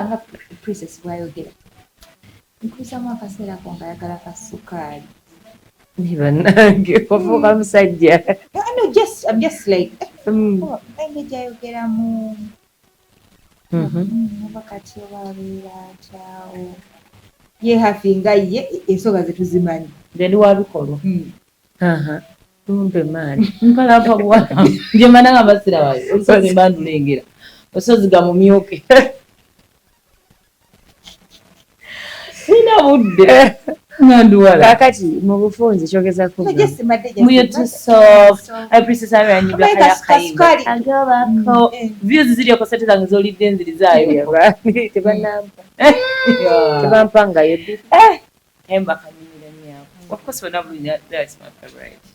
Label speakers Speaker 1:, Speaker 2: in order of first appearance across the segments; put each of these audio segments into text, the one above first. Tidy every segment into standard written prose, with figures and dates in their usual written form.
Speaker 1: nga princess bwayogera nkusamu akaseera ko nga ayagala kasukali
Speaker 2: nibanange wafuuka musajja
Speaker 1: no I'm just like enge gyayogeramu bakati obabeera kyawo yehafinga ye ensonga zetuzimanyi
Speaker 2: ndi wabikolwa tumpe maani mpalampa bwana njemana nga masira wayo olusozi mbandulengera olusozi gamumyuke sina budde nanduwala
Speaker 3: kakati mu bufunzi kyogeza ku
Speaker 2: muyo too soft princess aranyiba kayakayimba agabako views ziri okosete zange zolidde enzirizayo
Speaker 3: tebanampa tebampangayo ddi
Speaker 2: emba kanyumira nnyo of course when I'm that's my favorite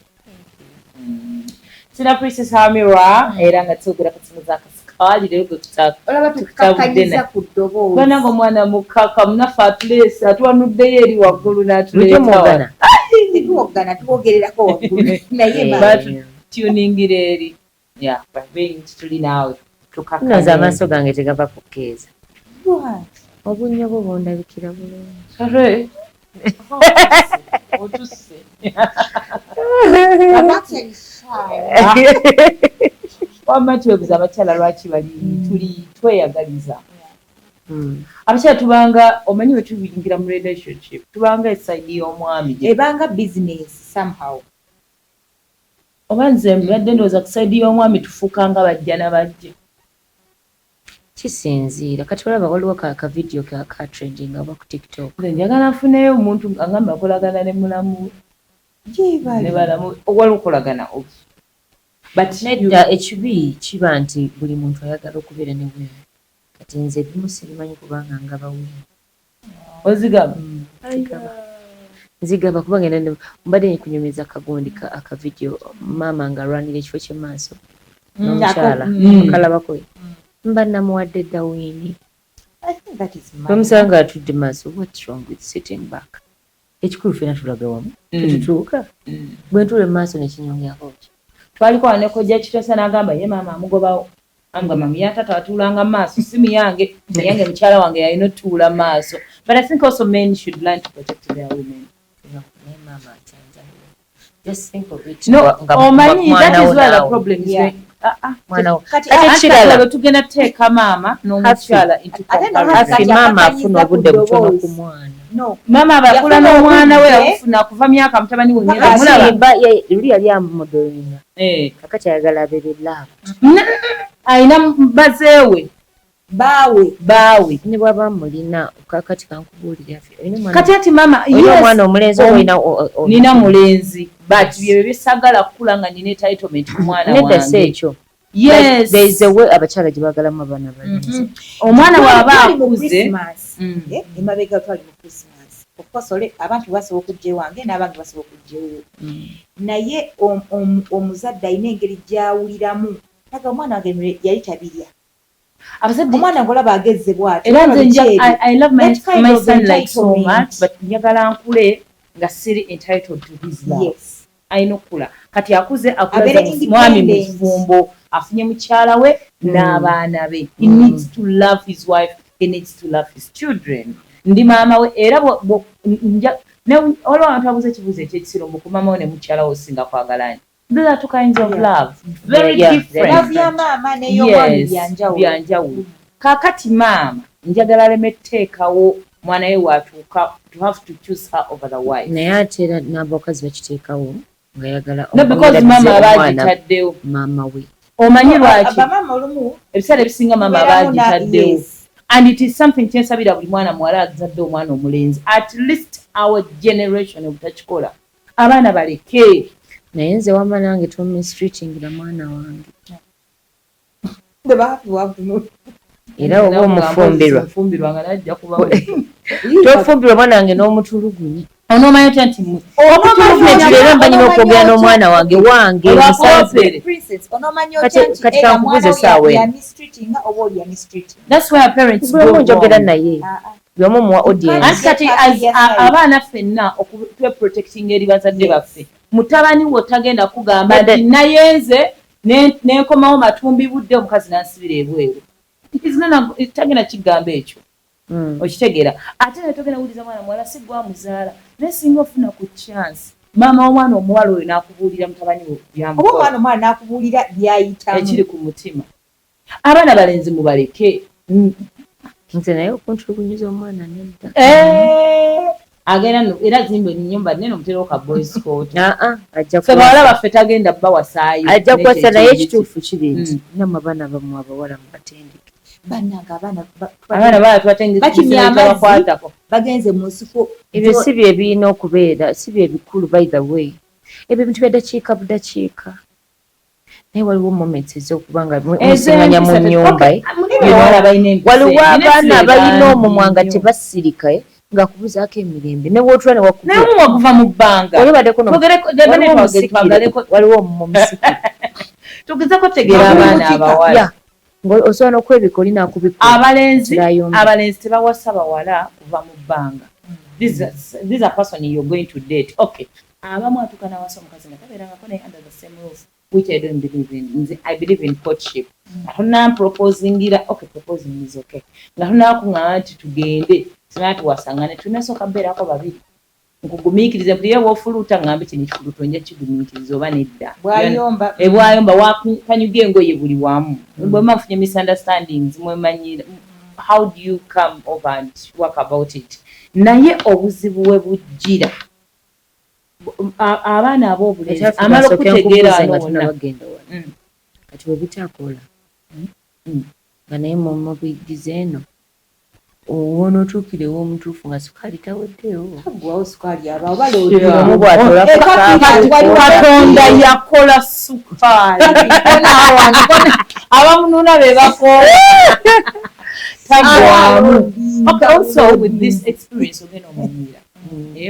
Speaker 2: sina princess Hamira era nga tsogera kutsimu zakasukali lero
Speaker 1: tukakkanyiza ku ddoboozi
Speaker 2: bana ngo mwana mukaka munafa atulesa atuwanuddeyo eri waggulu n'atuleeta
Speaker 1: tuwogana tuwogererako waggulu naye
Speaker 2: tuningira eri tuli naawe
Speaker 3: tukaza amaaso gange tegava kukkeeza obunnyo bwo bondabikira bulungi
Speaker 2: otuse wamma twebuza abakyala lwaki bali tuli tweyagaliza abakyala tubanga omanyi wetubingira mu relationship tubanga esaidi y'omwami
Speaker 1: ebanga business somehow
Speaker 2: oba nze mbadde ndowooza ku saidi y'omwami tufuukanga bajja nabajja
Speaker 3: kisinziira kati olaba waliwo ka video ka trending aba ku TikTok
Speaker 2: njagala nfuneyo omuntu agamba akolagana ne mulamu ne balamu wali okolagana
Speaker 3: but nedda ekibi kiba nti buli muntu ayagala okubeera ne bwe kati nze ebimu sibimanyi kubanga ngaba wili
Speaker 2: ozigaba
Speaker 3: nzigaba kuba ngenda mbadde nkunyumiza akagundi aka video maama nga alwanira ekifo ky'emaaso n'omukyala akalabako mba namuwadde dawini omusanga atudde maaso what's wrong with sitting back ekikulu fena tulaga wamu tetutuuka bwe ntuula maaso nekinyongyako ki
Speaker 2: twaliko wanekojja kitosa n'agamba ye maama amugobawo anga mami yatata watuulanga maaso simu yange nayange mukyala wange yalina otuula maaso but I think also men should learn to protect their women
Speaker 3: just think of it
Speaker 2: omanyi that is where the problem is going kati tugenda teeka maama n'omukyala
Speaker 3: maama afuna obudde butono ku mwana
Speaker 2: maama abakula n'omwana we akufuna kuva myaka mutabani
Speaker 3: luli yali amudolina kakati ayagala abeere laavu
Speaker 2: ayina bazeewe baawe
Speaker 3: ne bwaba mulina kakati kankubuulira
Speaker 2: kati ati maama
Speaker 3: omwana omulenzi
Speaker 2: nina mulenzi but byebyo bisagala kukula nga nina entitlement ku mwana wange
Speaker 3: nedda si ekyo
Speaker 2: yes
Speaker 3: there is a way abakyala gye baagalamu abaana balenzi
Speaker 2: omwana waaba akuze
Speaker 1: emabega twali mu Christmas of course abantu basobola okujja ewange n'abantu basobola okujja ewo naye omuzadde alina engeri gy'awuliramu naga omwana wange yali tabirya omwana ngolaba agezze bw'ati
Speaker 2: era nze I love my son like so much but njagala nkule nga siri entitled to his love
Speaker 1: yes
Speaker 2: ayina okula kati akuze akulaza mwami mufumbo afunye mukyala we n'abaana be he needs to love his wife he needs to love his children ndi maama we era olwo abantu abuze ekibuzo ekyekisiro mbu ku maama we ne mukyala we osinga kwagalanya those are two kinds of love very different
Speaker 1: love ya maama n'ey'omwami byanjawulo
Speaker 2: kakati maama njagala aleme teekawo mwana we watuuka to have to choose her over the wife
Speaker 3: naye ate era n'abakazi bakiteekawo nga yagala
Speaker 2: no because maama abaagitaddewo
Speaker 3: maama we
Speaker 2: omanyi lwaki
Speaker 1: bamaama olumu
Speaker 2: ebiseera ebisinga maama abaagitaddewo and it is something kyensabira buli mwana muwala azadde omwana omulenzi at least our generation obutakikola abaana baleke
Speaker 3: naye nze wama nange tomistreatingira mwana wange era oba
Speaker 2: omufumbirwa nga najja kubawo
Speaker 3: tofumbirwa mwana wange n'omutulugunyi
Speaker 2: onomanyi otya nti
Speaker 3: omutulugunyi mbanyina okwogera n'omwana wange kati kankubuze saawe
Speaker 2: that's where parents
Speaker 3: go njogera naye byomu muwa audience
Speaker 2: kati abaana ffenna okutweprotecting eri bazadde baffe mutabani wo tagenda kugamba nti nayenze nenkomawo matumbi budde omukazi nansibira ebweru tagenda kigamba ekyo okitegeera ate ne togenda wuliza mwana muwala si gwa muzaala naye singa ofuna ku chance maama w'omwana omuwala oyo n'akubuulira mutabani we
Speaker 1: oba omwana omwana n'akubuulira byayitamu
Speaker 2: ekiri ku mutima abaana balenzi mubaleke
Speaker 3: nze naye okuntulugunyiza omwana nedda
Speaker 2: agenda era zimba ennyumba nnene omutero ka boys court
Speaker 3: fe
Speaker 2: bawala baffe tagenda bawasaayo
Speaker 3: ajja kuwasa naye ekituufu kiri nti namwe abaana bammwe abawala mubatendeke
Speaker 1: bannanga
Speaker 2: abaana bala tubatendekbakwatako
Speaker 1: bagenze mu nsiko
Speaker 3: ebyo si bye birina okubeera si bye bikulu by the way ebyo bintu byadakiika budakiika naye waliwo moments ez'okuba nga musimanya mu nnyumba waliwo abaana balina omumwa nga tebasirika ng'akubuzaako emirembe ne bw'otula ne
Speaker 2: wakuva mu bbanga
Speaker 3: waliwo omumwa omusikire
Speaker 2: tugezako tegeera abaana abawala
Speaker 3: osobola n'okwebika oli n'akubikula
Speaker 2: abalenzi tebawasa bawala kuva mu bbanga this a person you're going to date okay abamu atuuka n'awasa omukazi nga tabeerangako naye under the same roof which I don't believe in. I believe in courtship. Nga proposing is okay. Nga tunakungana nti tugende sinatu wasangane tunasooka beerako babiri nkugumiikirize buli yewe ofuluuta ngambe kino ekifuluuto nja kigumiikiriza oba nedda bwayomba kanyuga engoye buli wamu bwema nfunye misunderstandings mwemanyira how do you come over and work about it naye obuzibu we bujjira abaana ab'obulenzi amala okutegeera
Speaker 3: kati webitakola nga naye mubigize eno owona otuukirewo omutuufu nga sukaali taweddewo
Speaker 2: katonda yakola sukaali abamununa be bakola tagwamu also with this experience ogenda omanyira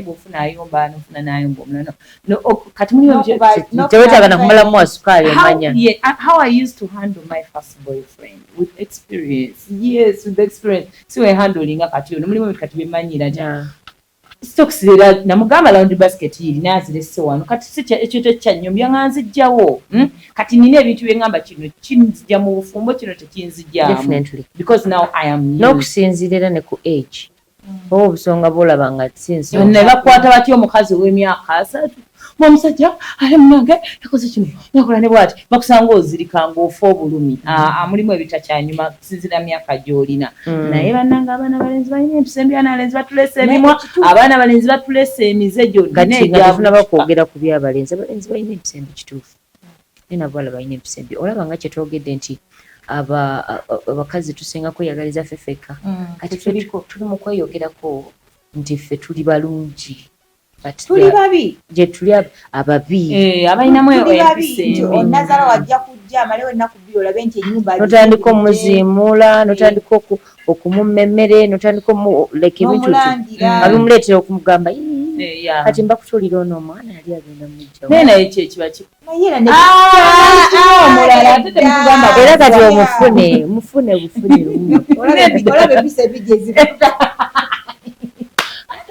Speaker 2: bwofuna ayomba nofuna nayomba omulala kati
Speaker 3: tewetaaga nakumalamu wasukaali emanya
Speaker 2: how I used to handle my first boyfriend with experience yes with experience si we handlinga kati ono mulimu kati bemanyira sitokusirira namugamba round basket yiri nazirese wano kati si ekyo tekyannyombya nga nzijjawo kati nina ebintu byengamba kino kinzijja mu bufumbo kino tekinzijjamu because now I am
Speaker 3: n'okusinzirira ne ku age oba obusonga bwolaba nga
Speaker 2: ne bakwata batya omukazi w'emyaka 3 omusajja ali munange yakoze kino nakola ne bwati bakusanga ozirikanga ofa obulumi mulimu ebitakyanyuma kusinzira myaka gy'olina naye bannanga abaana balenzi balina empisa embi abalenzi batulesa emimwa abaana balenzi batulesa emize
Speaker 3: gyonna bakwogera ku byabalenzi abalenzi balina empisa embi kituufu naye nabawala balina empisa embi olaba nga kyetwogedde nti abakazi tusinga kweyagaliza ffe ffekka kati tuli mu kweyogerako nti ffe tuli balungi
Speaker 1: tuli babi
Speaker 3: gye tuli ababi
Speaker 2: abalinamu empisa embi
Speaker 1: onazala wajja kujja amalewo ennaku bbiri olabe nti ennyumba
Speaker 3: notandika omuziimuula notandika okumumemmere notandika omuleka ebintu alumuleetera okumugamba kati mbakutuulira ono omwana yali agenda mujja
Speaker 2: naye naye kyekiba
Speaker 3: era kati omufune
Speaker 1: olaba empisa ebi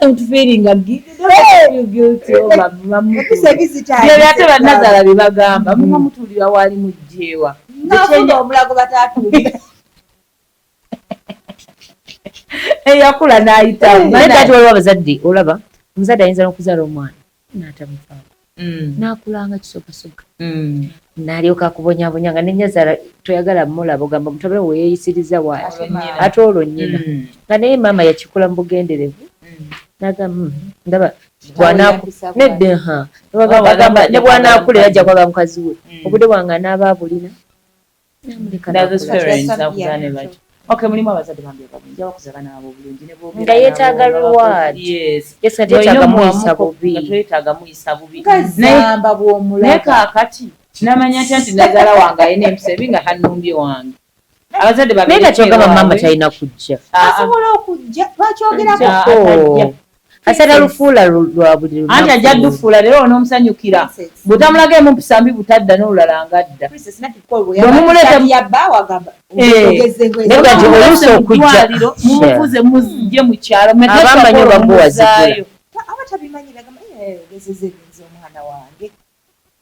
Speaker 2: don't feeling guilty ate bannazaala bye bagamba muba mutuulira waali mujjeewa
Speaker 1: omulago batatuulira
Speaker 2: eyakula n'ayitamu
Speaker 3: naye kati waliwo abazadde olaba omuzadde ayinza n'okuzaala omwana n'atamufaako n'akulanga kisokasoka n'alyoka akubonyabonya nga nenyazaala toyagala mulaba ogamba mutabale weyeeyisiriza waati ate olwo nnyina nga naye maama yakikola mu bugenderevu nagamba ndaba nedde ne bw'anaakula era ajja kwaga mukazi we obudde bwange anaaba abulina
Speaker 2: okay mulimu abazadde bambi abalungi abakuza baana abo obulungi
Speaker 3: nga yeetaaga reward yesa teetaaga muyisa bubi
Speaker 2: twetaaga muyisa bubi
Speaker 1: ngazamba bw'omulaga
Speaker 2: naye kaakati namanya ntya nti nazaala wange alina empisa ebi nga tannumbye wange abazadde
Speaker 3: naye nga kyogamba maama talina kujja
Speaker 1: asobola okujja lwakyogerako
Speaker 3: asala lufuula lwa buli lunaku
Speaker 2: anti ajja ddufuula leero onoomusanyukira bwetamulaga emu mpisa mbi butadda n'olulala ngadda
Speaker 3: oluusi okujja
Speaker 2: mumuvuze mujje mu kyalo
Speaker 3: abamanyi oba muwazigula
Speaker 1: abatabimanyira omwana wange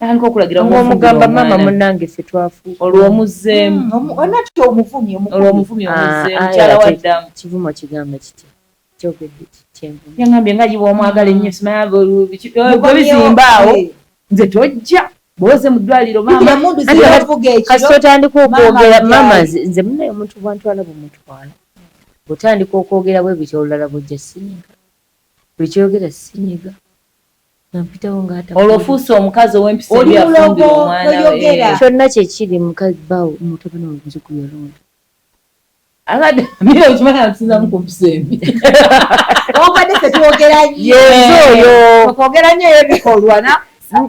Speaker 2: Tandika okulagira
Speaker 3: ng'omugamba mama munnange ffe twafuuka
Speaker 2: olw'omuzzeemu
Speaker 1: onatyo omuvumi
Speaker 2: olw'omuvumi omuzzeemu mukyala wa ddamu
Speaker 3: kivumo kigamba kiti kyogedde kyenvumu
Speaker 2: yangambye nga giba omwagala ennyo simanya bwe bizimba awo nze tojja bwoze mu ddwaliro
Speaker 3: kasi otandika okwogera mama nze munaye omuntu bwantwala bwemutwala otandika okwogera bwe bityo olulala bujja sinyiga buli kyogera sinyiga nampitawo ngaata
Speaker 2: olwofuusa omukazi ow'empisa ebyafumbira omwana we
Speaker 3: kyonna kyekiri mukazi bawo mutabani omuziku yalonda
Speaker 2: mira okimanya ntusinzamu ku mpisa embi
Speaker 1: obadde ffe twogera nnyo
Speaker 3: oyo
Speaker 1: okwogera nnyo eyo bikolwana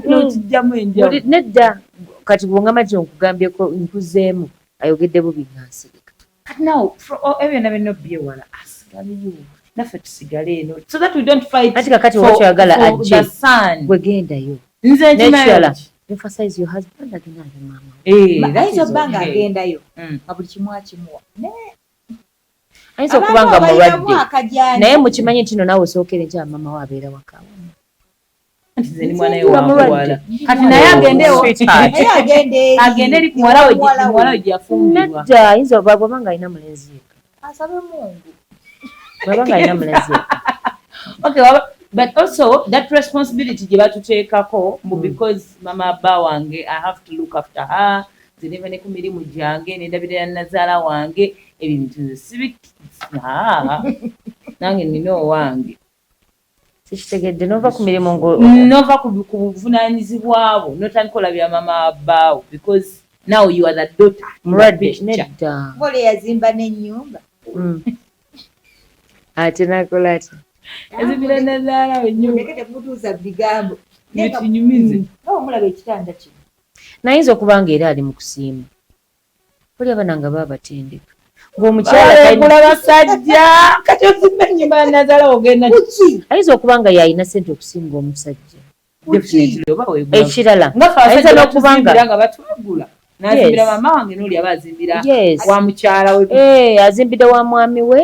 Speaker 2: n'okijjamu enjawulo
Speaker 3: nedda kati bwongamba ti onkugambyeko nkuzeemu ayogedde bubi ngansirika
Speaker 2: kati nawo ebyo byonna byonna byewala asigaleyo naffe tusigale eno so that we don't fight
Speaker 3: ati kakati wakyoyagala ajje gwe gendayo
Speaker 2: nze nkimayo
Speaker 3: emphasize your husband agenda ali mama
Speaker 1: ayinza obba nga agendayo nga buli kimu akimuwa
Speaker 3: ayinza okuba nga mulwadde naye mukimanyi nti no naawe osookere nti mama we abeera waka
Speaker 2: nze ni mwana we wamuwala kati naye agende eri ku muwala we gyafumbirwa
Speaker 3: nedda ayinza obaba nga alina mulenzi
Speaker 1: asabe mungu
Speaker 3: baba nga alina mulenzi
Speaker 2: okay but also that responsibility gye batuteekako because mama bba wange I have to look after her nze ne ku mirimu gyange nendabirira nazaala wange ebintu nze nange nina owange
Speaker 3: sikitegedde nova ku mirimu
Speaker 2: nova ku buvunaanyizibwabo notandika olabya mama bbaawo because now you are the daughter
Speaker 3: mulwadde nedda
Speaker 1: ngole yazimba n'ennyumba
Speaker 3: ate nakola ati
Speaker 2: yazibira nazaala we
Speaker 1: nekete kumutuuza bigambo
Speaker 2: nekinyumize
Speaker 1: omulaba ekitanda kino
Speaker 3: nayinza okuba nga era ali mu kusiima oli abana nga baabatendeka ng'omukyala
Speaker 2: basajja kati ozimba ennyumba ya nazaala ogenda
Speaker 3: ayinza okuba nga yalina sente okusinga omusajja ekirala
Speaker 2: ayinza n'okuba nga batwagula nazimbira mama wange n'oli aba azimbira wa mukyala we
Speaker 3: azimbira wa mwami we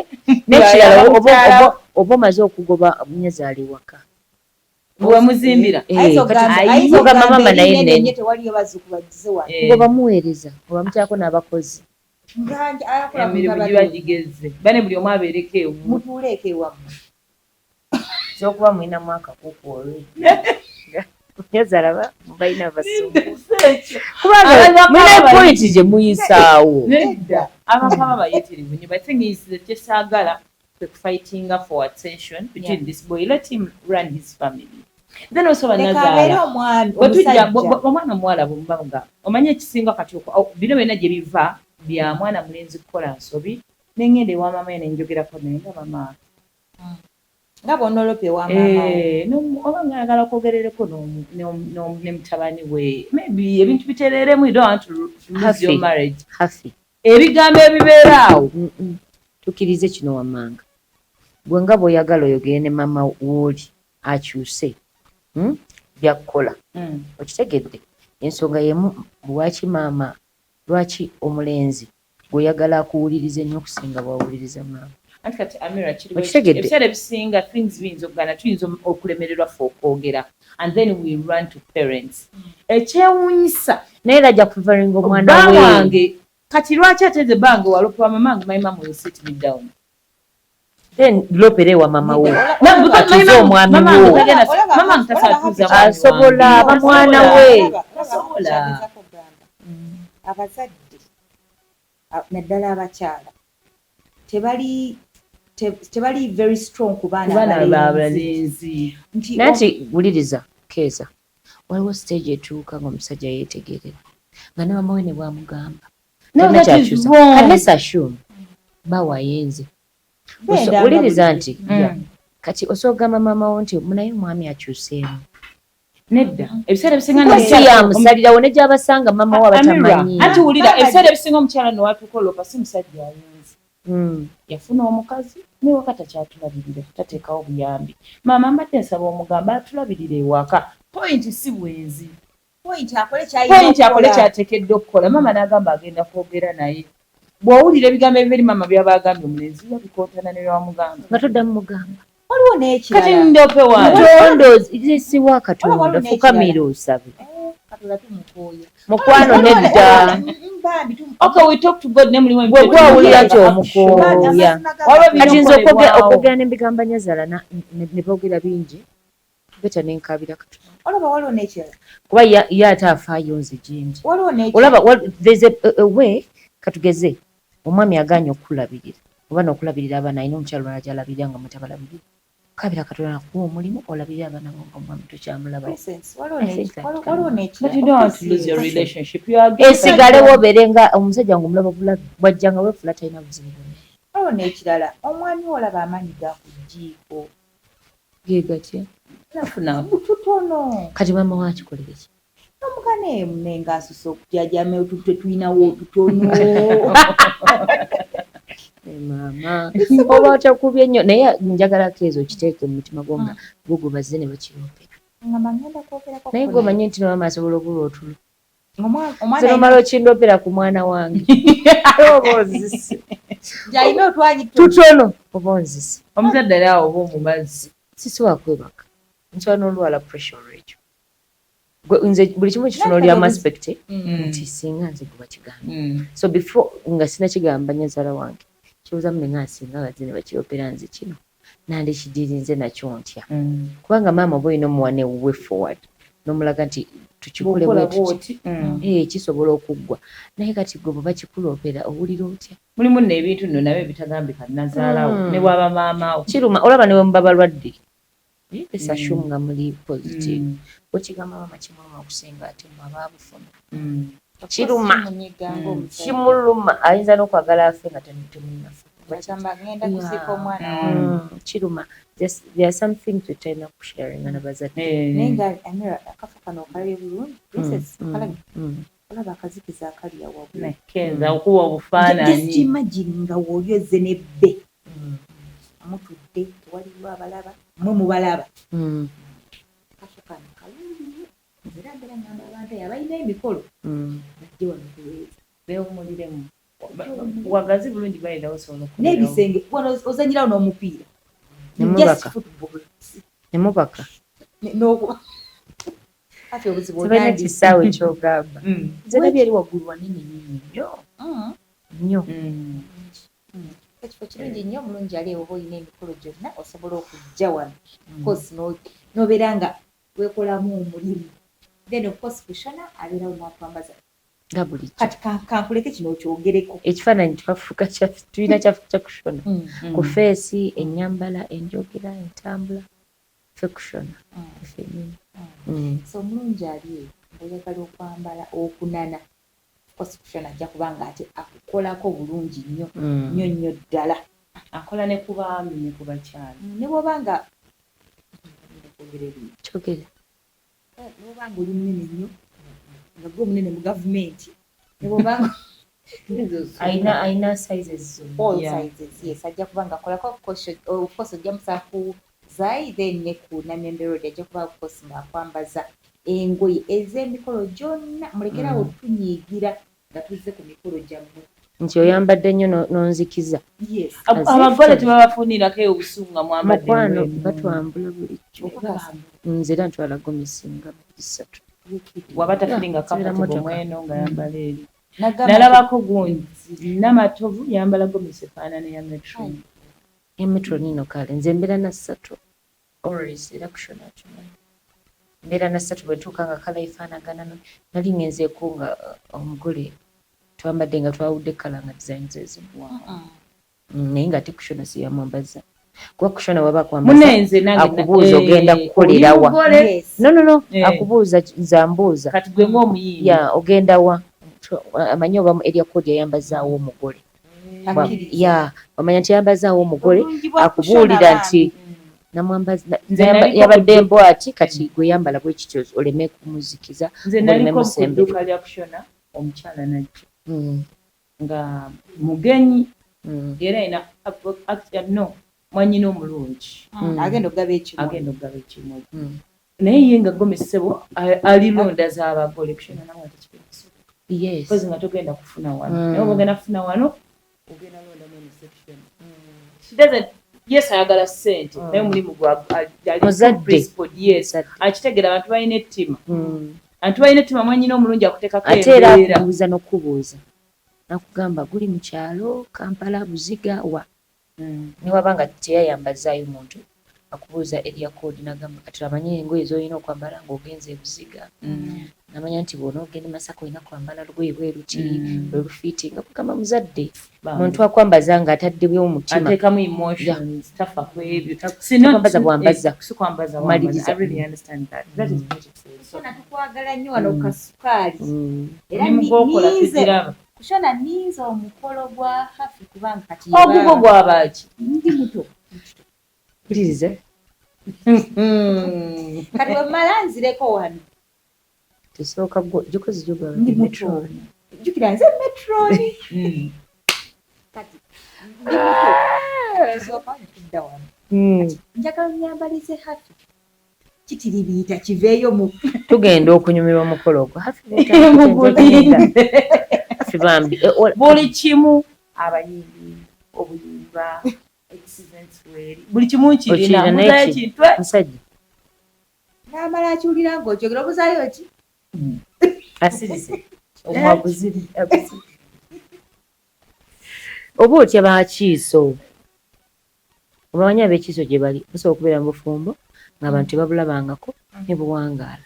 Speaker 3: n'ekirala oba omaze okugoba nyazaali waka
Speaker 2: we muzimbira
Speaker 3: mama naye ngoba muweereza oba mukyako n'abakozi
Speaker 2: emirimu giba gigezze bane buli omu abeereko ewu
Speaker 1: mutuuleeko ewammwe
Speaker 3: ekyokuba mulinamu akakuku olwe yazalaba mubalina basumbu kubanga mulina pointi gye muyisaawo
Speaker 2: nedda abakaba bayitirivu nyo but thing is kyesaagala fighting for attention between this boy let him run his family then also banazaala omwana omuwala bwemba nga omanye ekisinga kati bino byonna gye biva bya mwana mulenzi kukola nsobi nengenda ewa mama ye nenjogerako naye nga mama
Speaker 1: nga bonolope wa mama
Speaker 2: oba ngaayagala kwogerereko ne mutabani we maybe ebintu bitereeremu you don't want to lose your marriage ebigambo ebibeera awo
Speaker 3: tukirize kino wammanga gwe nga bw'oyagala oyogere ne mama wooli akyuse byakukola okitegedde ensonga yemu lwaki maama lwaki omulenzi gw'oyagala akuwuliriza ennyo okusinga bw'awuliriza maama
Speaker 2: kati Amira ebiseera ebisinga things biyinza okugana tuyinza okulemererwa ffe okwogera and then we run to parents ekyewuunyisa
Speaker 3: naye era ajja kuvalinga omwana
Speaker 2: wange kati lwaki ateze bange walopewa mamange my mom will sit me down
Speaker 3: then lopere wa mama wo atuze omwami wo
Speaker 2: mamange tasatuza
Speaker 3: asobola bamwana we
Speaker 1: abazadde naddala abakyala tebali very strong ku baana
Speaker 2: abalenzi
Speaker 3: nati wuliriza keeza waliwo stage etuuka ng'omusajja yeetegerera nga ne mama we ne bwamugamba kanesa ashum bawayenze wuliriza nti kati osoogamba mama wo nti munaye omwami akyuseemu
Speaker 2: nedda ebiseera ebisinga
Speaker 3: si yamusalirawo ne gy'abasanga mama we abatamanyi
Speaker 2: anti wulira ebiseera ebisinga omukyala newatuuka olopa si musajja ayinza yafuna omukazi ne wakati akyatulabirira tateekawo buyambi maama mbadde nsaba omugamba atulabirira ewaka pointi si bwenzi pointi akole kyateekeddwa okukola maama n'agamba agenda kwogera naye bw'owulira ebigambo ebibiri maama byaba agambye omulenzi babikontana ne byamugamba
Speaker 3: nga toddamu mugamba
Speaker 1: waliwo n'ekirala
Speaker 2: kati ndope wange
Speaker 3: tondo isiwa katonda fukamira osabe
Speaker 1: Katonda tumukoya.
Speaker 3: Mukwano nedda.
Speaker 2: Okay, we talk to God nemuli mwe.
Speaker 3: Gwe gwawulira kyo mukoya. Kati nze okwogera n'embigamba Nyazala ne boogera bingi. Beta nenkabira Katonda.
Speaker 1: Olaba waliwo n'ekirala.
Speaker 3: Kuba ye ate afaayo nze gyenti. Olaba there's a way katugeze omwami aganya okukulabirira oba n'okulabirira abaana alina omukyalo mulala gy'alabirira nga mutabalabirira. Kabira Katonda nakuwa omulimu olabirira abaana bo nga omwami tokyamulaba.
Speaker 2: But you don't want to lose your relationship.
Speaker 3: Esigalewo obeere nga omusajja ng'omulaba bulabi bwajjanga weefula talina buzibu bwonna.
Speaker 1: Waliwo n'ekirala omwami olaba amaanyi gakujiiko.
Speaker 3: Ge gatya?
Speaker 2: Nafuna
Speaker 1: butono.
Speaker 3: Kati maama wakikolere ki?
Speaker 1: Omugane munenga asusa okujajama tetulinawo otutono.
Speaker 3: Maama oba otakubye nnyo naye njagalako ezo okiteeke mu mutima gwo nga gwo bazze ne bakiroopera. Naye gwomanyi nti maama asobola obula otulo. Omala okindoopera ku mwana wange. Oba onzise. Tutono oba onzise.
Speaker 2: Omuzadde ali awo oba omumazzi.
Speaker 3: Sisi wakwebaka. Nsobola n'olwala pressure ekyo. Nze buli kimu kitunuulira mu aspect nti singa nze gwe bakigamba. So before nga sinakigamba Nyazala wange kibuuzamu ne nga singa bazze ne bakiroopera nze kino nandikidirinze nakyo ntya. Kubanga maama oba olina omuwane way forward n'omulaga nti tukikole bweti kisobola okuggwa naye kati gwe bwe bakikuloopera owulira otya?
Speaker 2: Mulimu n'ebintu nno nabyo ebitagambika Nazaalawo ne bwaba maama wo.
Speaker 3: Kiruma olaba ne bwe muba balwadde. Esashumu nga muli positive. Okigamba maama kimuluma okusinga ate mwababufuna. Kiruma kimuluma ayinza n'okwagala afe nga temunafu. Kiruma there are some things tutalina kusharinga n'abazadde.
Speaker 1: Naye nga akafa kano okalabye bulungi princess kalabye olaba akazikiza akali awaggulu.
Speaker 2: Kenza okuwa obufaananyi.
Speaker 1: Just imagine nga w'oli ozze n'ebbe. Mutudde tewaliwo abalaba mwe mubalaba. Akafa kano kalungi era ddala ngamba abantu abalina emikolo bajje wano kuweeza
Speaker 2: beewumuliremu. Wagazi bulungi bayida osobola okubeerawo.
Speaker 1: N'ebisenge ozanyirawo n'omupiira.
Speaker 3: Nemubaka.
Speaker 1: Ate obuzibu
Speaker 3: tebanya kisaawe kyogamba. Nze nabyo eri waggulu wanene nnyo. Nnyo.
Speaker 1: Ekifo kirungi nnyo omulungi ali oba olina emikolo gyonna osobola okujja wano. Kosi n'obeera nga weekolamu omulimu. Then of course kushona abeerawo n'akwambaza.
Speaker 3: Nga buli
Speaker 1: kati kankuleke kino okyogereko.
Speaker 3: Ekifaananyi twafuuka tulina kya kushona. Ku feesi, ennyambala, enjogera, entambula. Ffe kushona. Ffe nyini.
Speaker 1: So omulungi ali oyagala okwambala okunana. Kosi kushona ajja kubanga ate akukolako bulungi nnyo. Nnyo ddala.
Speaker 2: Akola ne ku baami ne ku bakyala.
Speaker 1: Ne bw'obanga
Speaker 3: kyogere.
Speaker 1: N'obanga oli munene nnyo nga gwe omunene mu gavumenti ne bw'obanga
Speaker 3: ayina sizes
Speaker 1: all sizes yes ajja kubanga akolako of course ojja musaba ku zai then ne ku Namyembe Road ajja kuba of course akwambaza engoye ez'emikolo gyonna mulekerawo tunyiigira nga tuzze ku mikolo gyammwe
Speaker 3: nti oyambadde nnyo n'onzikiza.
Speaker 2: Abagole tebabafunirako obusunga mwambadde
Speaker 3: mukwano batwambula bulijjo. Nze era ntwala gomesi nga 3.
Speaker 2: Waba tafiringa comfortable mweno nga yambala eri. Nalabako gundi namatovu yambala gomesi efaanana ya metro.
Speaker 3: Emetro nino kale nze mbeera na 3 always era kushona kimanyi. Mbeera na 3 bwe tuuka nga kala ifaanagana nali ngenzeeko nga omugole twambadde nga twawudde kala nga designs ezimu. Naye nga ate kushona siyamwambaza. Kuba kushona waba akwambaza akubuuza ogenda kukolera wa. No. Akubuuza zambuuza.
Speaker 2: Kati gwe ng'omuyimbi.
Speaker 3: Ya ogenda wa. Amanyi oba area code yayambazaawo omugole. Ya wamanya nti yayambazaawo omugole akubuulira nti namwambaza yabadde mbwati kati gwe yambala bwe kityo oleme kumuzikiza.
Speaker 2: Nze naliko ku dduuka lya kushona omukyala najja. Nga mugenyi era ina no mwanyina omulungi
Speaker 1: agenda okugaba
Speaker 2: ekimuli naye ye nga gomesebo alilonda z'abagole kushona nawe atekipesa kozi nga togenda kufuna wano naye obagenda kufuna wano ogenda londa mu reception she doesn't yes ayagala ssente naye omulimu gwa
Speaker 3: muzadde
Speaker 2: akitegera abantu balina ettima Antu balina ettima mwanyina omulungi akuteekako
Speaker 3: ate era akubuuza n'okubuuza nakugamba guli mu kyalo Kampala Buziga wa ne waba nga teyayambazaayo muntu akubuuza area code nagamba kati amanyi engoye z'olina okwambala ng'ogenze Buziga namanya nti bw'ona ogenda Masaka olina kwambala lugoye bwe luti lwerufiiti nga kugamba muzadde muntu akwambaza nga ataddewo omutima
Speaker 2: ateekamu emotions tafa ku ebyo
Speaker 3: kwambaza bwambaza
Speaker 2: sikwambaza
Speaker 3: maliriza.
Speaker 2: I really understand that. That is beautiful.
Speaker 1: Kushona tukwagala nnyo wano ku kasukaali. Era
Speaker 2: Nimugokola tuziraba.
Speaker 1: Kushona ninza omukolo gwa hafi kubanga kati
Speaker 2: Ogugo gw'abaaki.
Speaker 1: ndi muto.
Speaker 3: Mpuliriza.
Speaker 1: Kati wamala nzireko wano.
Speaker 3: Tusooka gikozi gyogwa
Speaker 1: Ndi muto. Jjukira nze metroni. Kati ndi muto. Tusooka nkudda wano. Njagala nyambalize hafi. Kitiribiita kiveeyo mu
Speaker 3: tugenda okunyumirwa omukolo ogwo
Speaker 2: buli kimu abayimbi obuyimba buli kimu kirina muzayo kintu
Speaker 3: musajja
Speaker 1: n'amala akyulira ng'okyogera obuzaayo ki
Speaker 3: asirise omwaguziri oba otya bakiiso obamanyi ab'ekiiso gye bali busobola okubeera mu bufumbo ng'abantu tebabulabangako ne buwangaala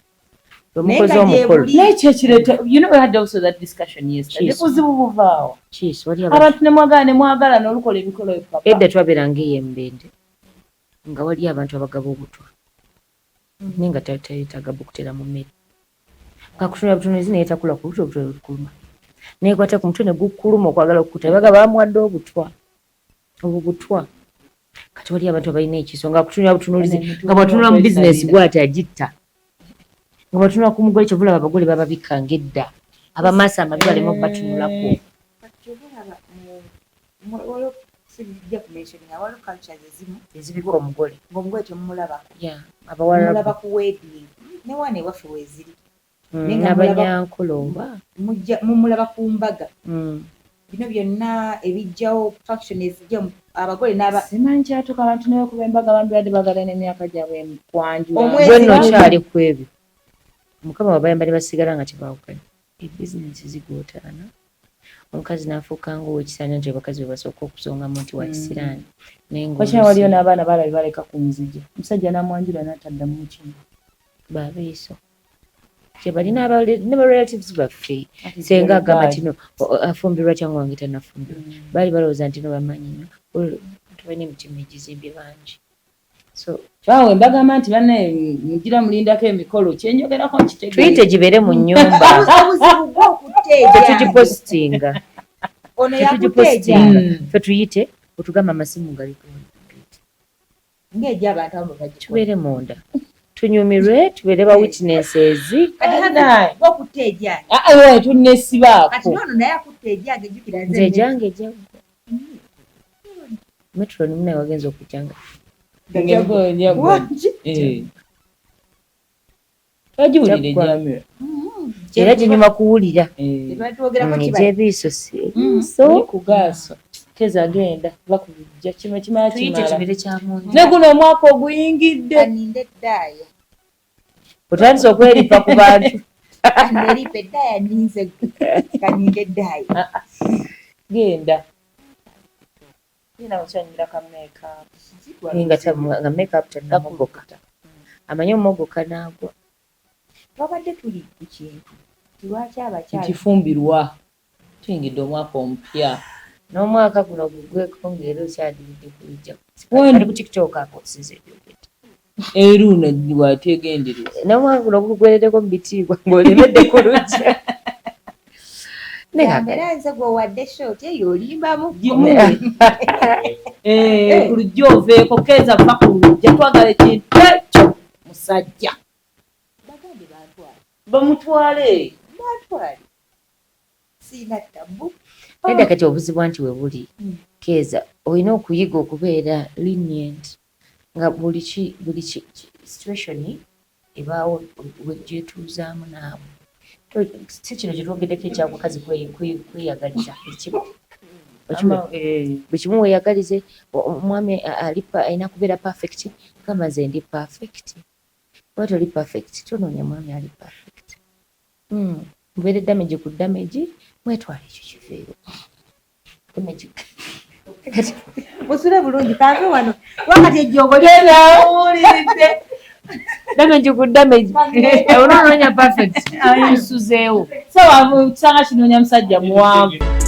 Speaker 3: omukozi omukolo
Speaker 2: nekyo kireeta you know we had also that discussion yesterday buzibu buvaawo
Speaker 3: kiiso wali
Speaker 2: abantu ne mwagala n'olukola emikolo epapa
Speaker 3: edda twabeeranga ey'embende nga wali abantu abagaba obutwa naye nga tayetaaga bukutera mu mmere nga kutunula butunuzi naye takula ku lutwe obutwa lukuluma naye kwata ku mutwe ne gukuluma okwagala okukuta baga bamuwadde obutwa obwo butwa kati wali abantu abalina ekiso nga kutunula butunulizi nga bwatunula mu bizinesi gwati agitta nga bwatunula ku mugole kyovulaba abagole bababikka ng'edda abamaaso amabi balema okubatunulako ezibika omugole
Speaker 1: ng'omugole temumulabako
Speaker 3: abawala
Speaker 1: ku wedding ne wana ewaffe weeziri
Speaker 3: n'abanyankolo oba
Speaker 1: mumulaba ku mbaga bino byonna ebijjawo faction ezijja abagole
Speaker 2: simanyi kyatuuka abantu neyokuba embaga abantu badde bagala n'emyaka gyabwe kwanjula
Speaker 3: gwenno okyali ku ebyo mukama wabayamba ne basigala nga tebaawukanye ebizinesi zigootaana omukazi n'afuuka ng'owekisaanya nti abakazi be basooka okusongamu nti wakisiraani
Speaker 2: wakyala waliyo n'abaana balabi baleka ku nzige omusajja n'amwanjula n'ataddamu kimu
Speaker 3: babeeso kyebalina ne barelatives baffe senga agamba tino afumbirwa cyangwa wange tanafumbirwa baali balowooza nti no bamanyi nnyo tubalina emitima egizimbye bangi so
Speaker 2: kyawe mbagamba nti banne mugira mulindako emikolo kyenjogerako nkitegeera
Speaker 3: tuyite gibeere mu nnyumba tetugipositinga fe tuyite otugamba amasimu galiko tubeere munda tunyumirwe tubeere ba witnesses tunesibaako nze ejange ejagwa metro nimunaye wagenza okujanga
Speaker 2: twagiwulire
Speaker 3: era ginyuma kuwulira egyebiiso so
Speaker 2: kugaaso keza agenda bakujja kino kimala
Speaker 3: tuyite kibere kya mundu
Speaker 2: ne guno omwaka oguyingidde
Speaker 3: otandise okweripa ku bantu
Speaker 2: genda yina okyanyira ka makeup
Speaker 3: nga makeup tanamogoka amanyi omogoka naagwa
Speaker 1: twabadde tuli ku kintu lwaki abakyala
Speaker 2: kifumbirwa tuyingidde omwaka omupya
Speaker 3: n'omwaka guno gugweko ng'era okyadiridde kujja ali ku tiktok akosinza ebyogedde
Speaker 2: eruuna wategendereza
Speaker 3: n'omwaka guno gugwereddeko mu bitiibwa ng'olemedde ku lujja
Speaker 1: era nze gweowadde shoti eyo olimbamu
Speaker 2: ku lujja oveeko keeza va ku lujja twagala ekintu ekyo musajja bamutwale
Speaker 1: siina tabu
Speaker 3: edda kati obuzibwa nti we buli keeza olina okuyiga okubeera lenient nga buli situation ebaawo gyetuuzaamu naawe si kino kyetwogeddeko ekyabakazi kweyagaliza buli kimu weeyagalize omwami alina kubeera perfect kama nze ndi perfect oba toli perfect tonoonya mwami ali perfect mubeere damage ku damage mwetwala ekyo kiveewo damage
Speaker 1: musule bulungi kange wano wakati ejjogo lyewuliridde
Speaker 3: damage ku damage olonoonya perfect nsuzeewo
Speaker 2: so kusanga kinoonya musajja muwanvu